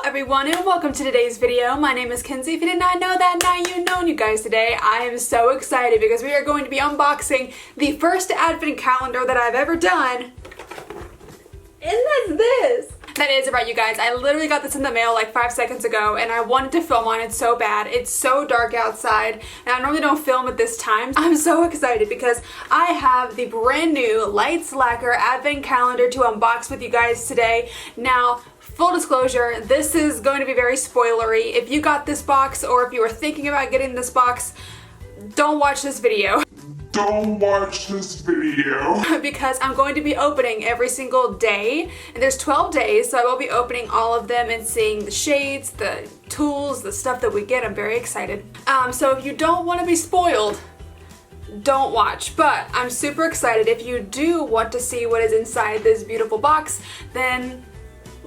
everyone and welcome to today's video. My name is Kenzie. If you did not know that, now you know. You guys, today I am so excited because we are going to be unboxing the first advent calendar that I've ever done. And that's this. That is right, you guys. I literally got this in the mail like 5 seconds ago and I wanted to film on it so bad. It's so dark outside and I normally don't film at this time. I'm so excited because I have the brand new Lights Lacquer advent calendar to unbox with you guys today. Now, full disclosure, this is going to be very spoilery. If you got this box or if you were thinking about getting this box, don't watch this video. Don't watch this video. Because I'm going to be opening every single day, and there's 12 days, so I will be opening all of them and seeing the shades, the tools, the stuff that we get. I'm very excited. So if you don't want to be spoiled, don't watch, but I'm super excited. If you do want to see what is inside this beautiful box, then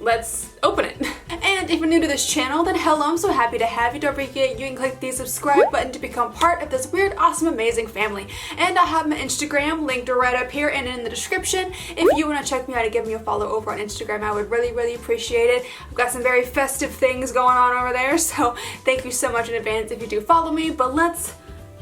let's open it. And if you're new to this channel, then hello, I'm so happy to have you. Don't forget you can click the subscribe button to become part of this weird, awesome, amazing family. And I have my Instagram linked right up here and in the description. If you want to check me out and give me a follow over on Instagram, I would really appreciate it. I've got some very festive things going on over there, so thank you so much in advance if you do follow me. But let's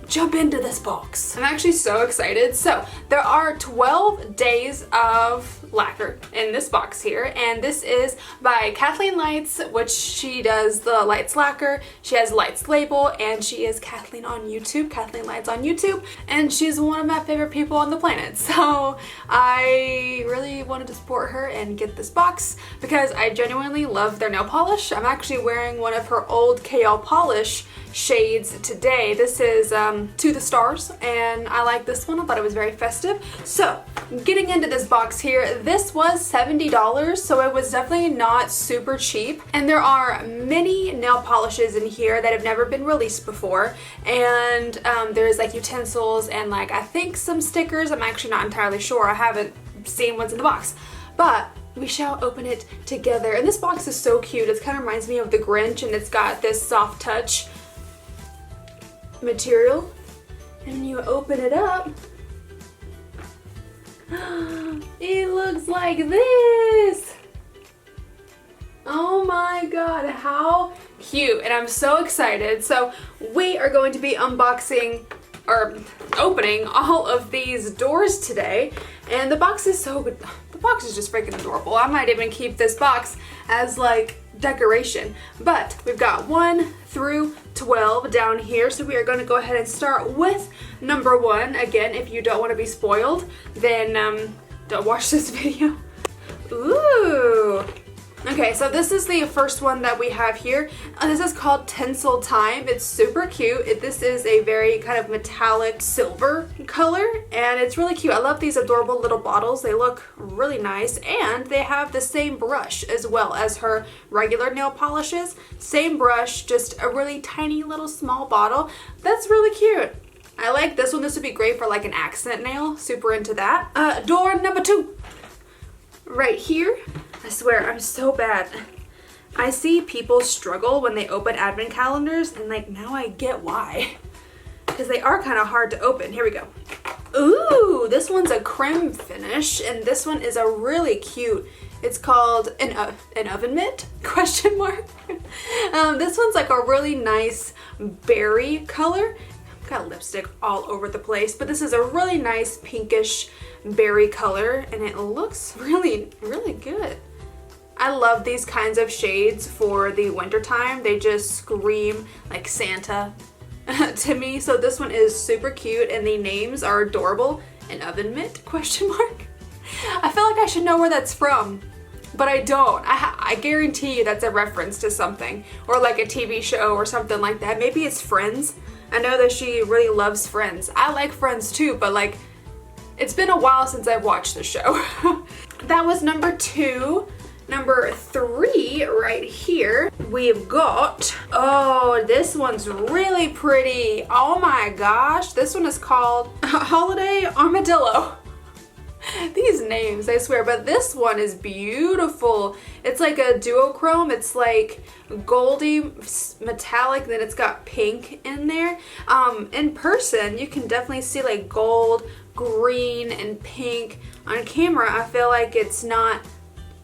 jump into this box. I'm actually so excited. So there are 12 days of lacquer in this box here, and this is by Kathleen Lights, which she does the Lights Lacquer. She has Lights label, and she is Kathleen on YouTube, Kathleen Lights on YouTube, and she's one of my favorite people on the planet. So I really wanted to support her and get this box because I genuinely love their nail polish. I'm actually wearing one of her old KL polish shades today. This is To the Stars, and I like this one. I thought it was very festive. So getting into this box here, this was $70, so it was definitely not super cheap. And there are many nail polishes in here that have never been released before, and there's like utensils and like I think some stickers. I'm actually not entirely sure. I haven't seen what's in the box, but we shall open it together. And this box is so cute. It kind of reminds me of the Grinch, and it's got this soft touch material, and you open it up. It looks like this. Oh my god, how cute. And I'm so excited. So we are going to be unboxing or opening all of these doors today, and the box is so good. The box is just freaking adorable. I might even keep this box as like decoration. But we've got 1 through 12 down here, so we are going to go ahead and start with number 1. Again, if you don't want to be spoiled, then don't watch this video. Ooh. Okay, so this is the first one that we have here. This is called Tinsel Time. It's super cute. This is a very kind of metallic silver color, and it's really cute. I love these adorable little bottles. They look really nice, and they have the same brush as well as her regular nail polishes. Same brush, just a really tiny little small bottle. That's really cute. I like this one. This would be great for like an accent nail. Super into that. Door number 2. Right here. I swear, I'm so bad. I see people struggle when they open advent calendars, and like now I get why. Because they are kind of hard to open. Here we go. Ooh, this one's a creme finish, and this one is a really cute, it's called an oven mitt, question mark. This one's like a really nice berry color. I've got lipstick all over the place, but this is a really nice pinkish berry color, and it looks really good. I love these kinds of shades for the winter time. They just scream like Santa to me. So this one is super cute, and the names are adorable. An oven mitt, question mark. I feel like I should know where that's from, but I don't. I guarantee you that's a reference to something, or like a TV show or something like that. Maybe it's Friends. I know that she really loves Friends. I like Friends too, but like it's been a while since I've watched the show. That was number 2. Number 3 right here, we've got, oh, this one's really pretty. Oh my gosh, this one is called Holiday Armadillo. These names, I swear, but this one is beautiful. It's like a duochrome. It's like goldy metallic, then it's got pink in there. In person, you can definitely see like gold, green, and pink. On camera, I feel like it's not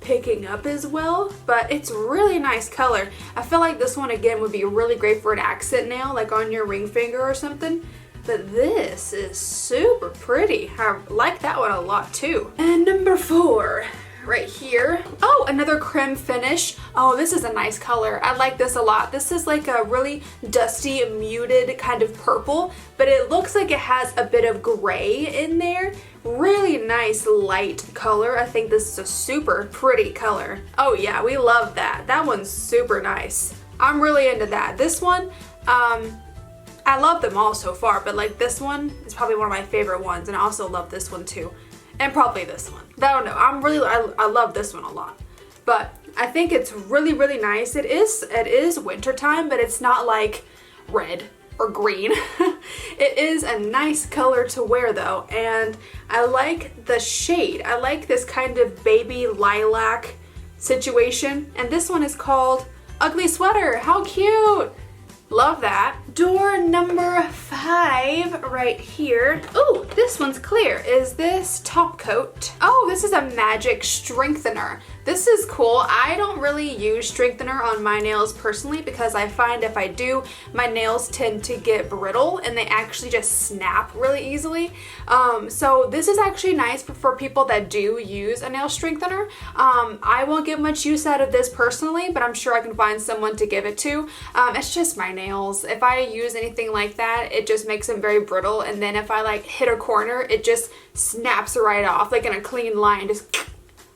picking up as well, but it's really nice color. I feel like this one again would be really great for an accent nail, like on your ring finger or something. But this is super pretty. I like that one a lot too. And number 4, right here. Oh, another creme finish. Oh, this is a nice color. I like this a lot. This is like a really dusty, muted kind of purple, but it looks like it has a bit of gray in there. Really nice light color. I think this is a super pretty color. Oh yeah, we love that. That one's super nice. I'm really into that. This one, I love them all so far, but like this one is probably one of my favorite ones, and I also love this one too. And probably this one. I don't know. I love this one a lot. But I think it's really, really nice. It is wintertime, but it's not like red or green. It is a nice color to wear though, and I like the shade. I like this kind of baby lilac situation, and this one is called Ugly Sweater. How cute! Love that. Door number 5 right here. Oh, this one's clear. Is this top coat? Oh, this is a magic strengthener. This is cool. I don't really use strengthener on my nails personally because I find if I do, my nails tend to get brittle and they actually just snap really easily. So this is actually nice for people that do use a nail strengthener. I won't get much use out of this personally, but I'm sure I can find someone to give it to. It's just my nails. If I use anything like that, it just makes them very brittle, and then if I like hit a corner, it just snaps right off, like in a clean line, just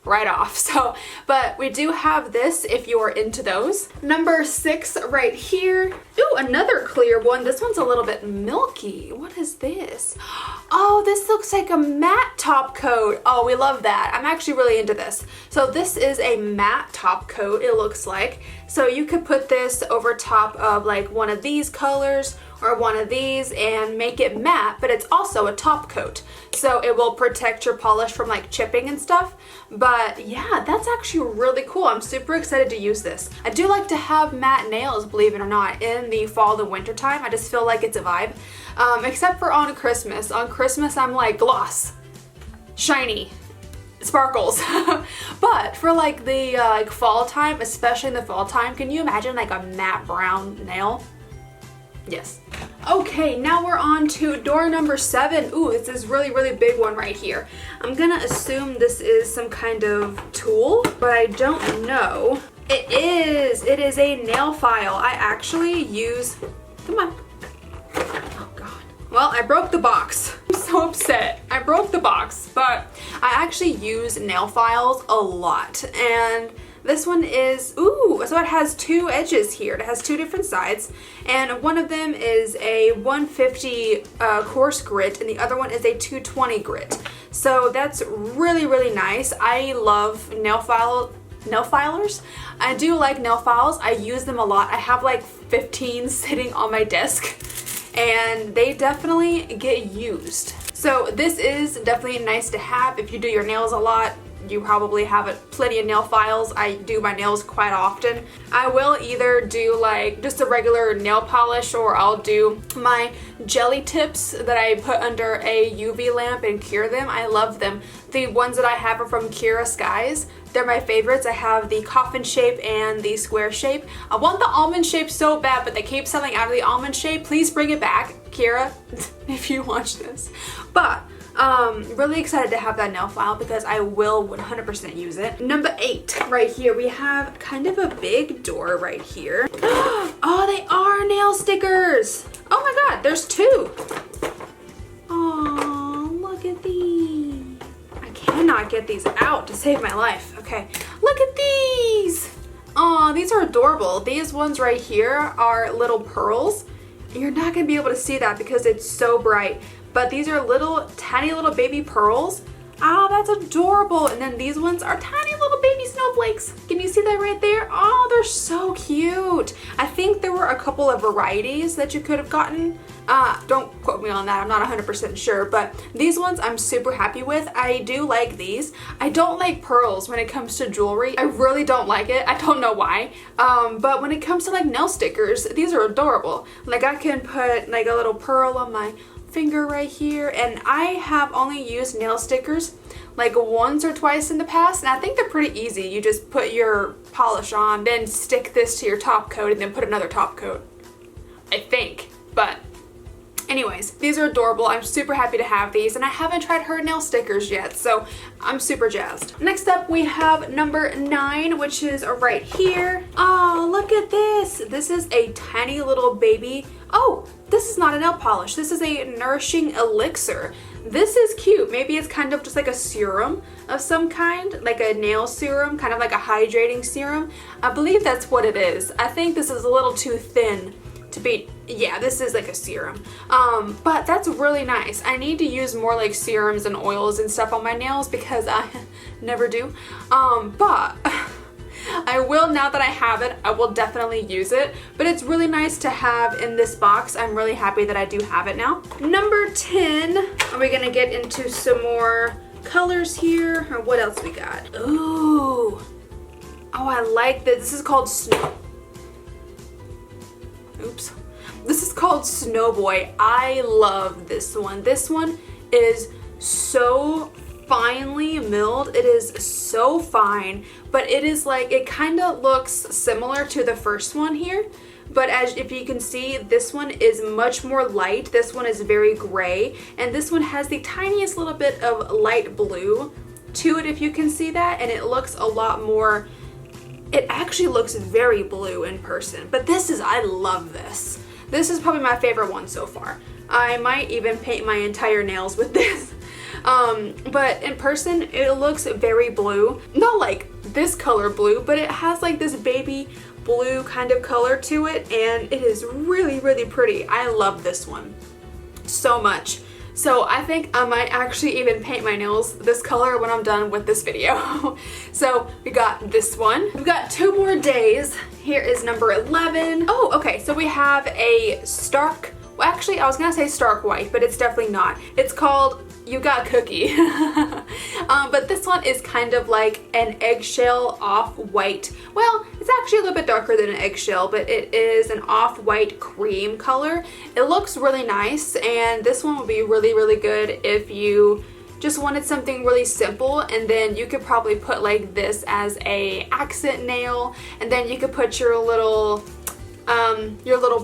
right off. So, but we do have this if you're into those. Number 6 right here. Ooh, another clear one. This one's a little bit milky. What is this? Oh, this looks like a matte top coat. Oh, we love that. I'm actually really into this. So this is a matte top coat, it looks like. So you could put this over top of like one of these colors or one of these and make it matte, but it's also a top coat. So it will protect your polish from like chipping and stuff. But yeah, that's actually really cool. I'm super excited to use this. I do like to have matte nails, believe it or not, in the fall and winter time. I just feel like it's a vibe. Except for on Christmas. On Christmas, I'm like gloss, shiny, sparkles. But for like the like fall time, especially in the fall time, can you imagine like a matte brown nail? Yes. Okay, now we're on to door number 7. Ooh, it's this really, really big one right here. I'm gonna assume this is some kind of tool, but I don't know. It is a nail file. I actually use, come on. Oh God. Well, I broke the box. I'm so upset. I broke the box, but I actually use nail files a lot, and this one is, ooh, so it has 2 edges here. It has 2 different sides, and one of them is a 150 coarse grit, and the other one is a 220 grit. So that's really, really nice. I love nail filers. I do like nail files. I use them a lot. I have like 15 sitting on my desk, and they definitely get used. So this is definitely nice to have if you do your nails a lot. You probably have plenty of nail files. I do my nails quite often. I will either do like just a regular nail polish, or I'll do my jelly tips that I put under a UV lamp and cure them. I love them. The ones that I have are from Kira Skies. They're my favorites. I have the coffin shape and the square shape. I want the almond shape so bad, but they keep selling out of the almond shape. Please bring it back, Kira, if you watch this. But really excited to have that nail file because I will 100% use it. Number 8 right here, we have kind of a big door right here. Oh, they are nail stickers. Oh my God, there's 2. Oh, look at these. I cannot get these out to save my life. Okay, look at these. Oh, these are adorable. These ones right here are little pearls. You're not gonna be able to see that because it's so bright, but these are little, tiny little baby pearls. Oh, that's adorable. And then these ones are tiny little baby snowflakes. Can you see that right there? Oh, they're so cute. I think there were a couple of varieties that you could have gotten. Don't quote me on that, I'm not 100% sure, but these ones I'm super happy with. I do like these. I don't like pearls when it comes to jewelry. I really don't like it. I don't know why. But when it comes to like nail stickers, these are adorable. Like I can put like a little pearl on my finger right here, and I have only used nail stickers like once or twice in the past, and I think they're pretty easy. You just put your polish on, then stick this to your top coat, and then put another top coat, I think. But anyways, these are adorable. I'm super happy to have these, and I haven't tried her nail stickers yet, so I'm super jazzed. Next up, we have number 9, which is right here. Oh, look at this. This is a tiny little baby. Oh, this is not a nail polish. This is a nourishing elixir. This is cute. Maybe it's kind of just like a serum of some kind, like a nail serum, kind of like a hydrating serum. I believe that's what it is. I think this is a little too thin to be, yeah, this is like a serum. But that's really nice. I need to use more like serums and oils and stuff on my nails because I never do. But I will, now that I have it, I will definitely use it. But it's really nice to have in this box. I'm really happy that I do have it now. Number 10, are we gonna get into some more colors here? Or what else we got? Ooh. Oh, I like this. This is called Oops. This is called Snow Boy. I love this one. This one is so finely milled. It is so fine, but it is like, it kind of looks similar to the first one here, but as if you can see, this one is much more light. This one is very gray, and this one has the tiniest little bit of light blue to it, if you can see that, and it looks a lot more, it actually looks very blue in person. But this is, I love this. This is probably my favorite one so far. I might even paint my entire nails with this. But in person, it looks very blue. Not like this color blue, but it has like this baby blue kind of color to it, and it is really, really pretty. I love this one so much. So I think I might actually even paint my nails this color when I'm done with this video. So we got this one. We've got 2 more days. Here is number 11. Oh, okay, so we have a stark, well actually I was gonna say stark white, but it's definitely not. It's called You Got Cookie. But this one is kind of like an eggshell off-white. Well, it's actually a little bit darker than an eggshell, but it is an off-white cream color. It looks really nice, and this one would be really, really good if you just wanted something really simple, and then you could probably put like this as a accent nail, and then you could put your little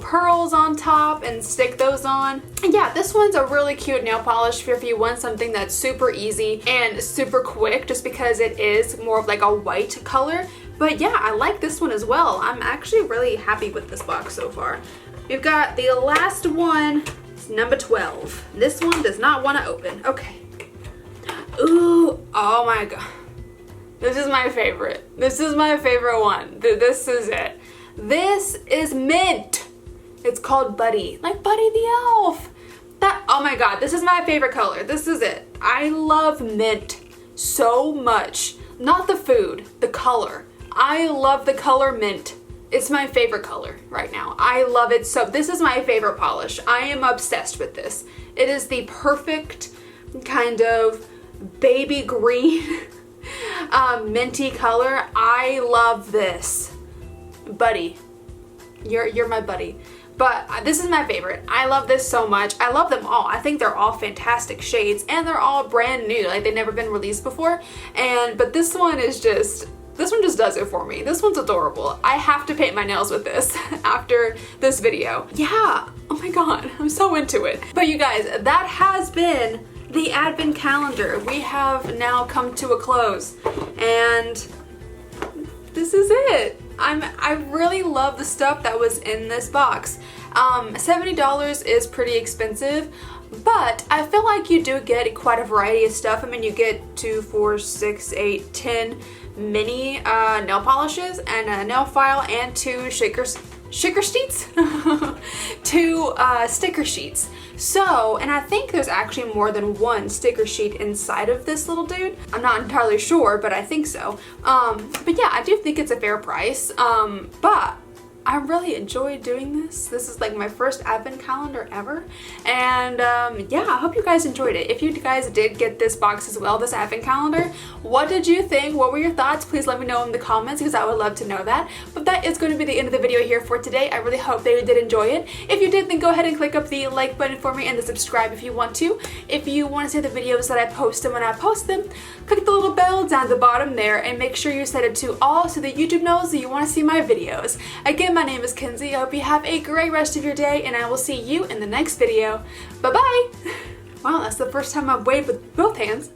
pearls on top and stick those on. And yeah, this one's a really cute nail polish if you want something that's super easy and super quick, just because it is more of like a white color. But yeah, I like this one as well. I'm actually really happy with this box so far. We've got the last one, it's number 12. This one does not want to open. Okay. Ooh, oh my god. This is my favorite. This is my favorite one. This is it. This is mint. It's called Buddy, like Buddy the Elf. That, oh my god, this is my favorite color. This is it. I love mint so much. Not the food, the color. I love the color mint. It's my favorite color right now. I love it so. This is my favorite polish. I am obsessed with this. It is the perfect kind of baby green minty color. I love this. Buddy, you're my buddy. But this is my favorite. I love this so much. I love them all. I think they're all fantastic shades, and they're all brand new, like they've never been released before. But this one is just, this one just does it for me. This one's adorable. I have to paint my nails with this after this video. Yeah, oh my god, I'm so into it. But you guys, that has been the advent calendar. We have now come to a close, and this is it. I really love the stuff that was in this box. $70 is pretty expensive, but I feel like you do get quite a variety of stuff. I mean, you get 2, 4, 6, 8, 10 mini nail polishes and a nail file and 2 sticker sheets? 2 sticker sheets. So, and I think there's actually more than 1 sticker sheet inside of this little dude. I'm not entirely sure, but I think so. But yeah, I do think it's a fair price. But I really enjoyed doing this. This is like my first advent calendar ever. And yeah, I hope you guys enjoyed it. If you guys did get this box as well, this advent calendar, what did you think? What were your thoughts? Please let me know in the comments because I would love to know that. But that is going to be the end of the video here for today. I really hope that you did enjoy it. If you did, then go ahead and click up the like button for me and the subscribe if you want to. If you want to see the videos that I post when I post them, click the little bell down at the bottom there and make sure you set it to all so that YouTube knows that you want to see my videos. Again, my name is Kenzie. I hope you have a great rest of your day and I will see you in the next video. Bye bye! Wow, that's the first time I've waved with both hands.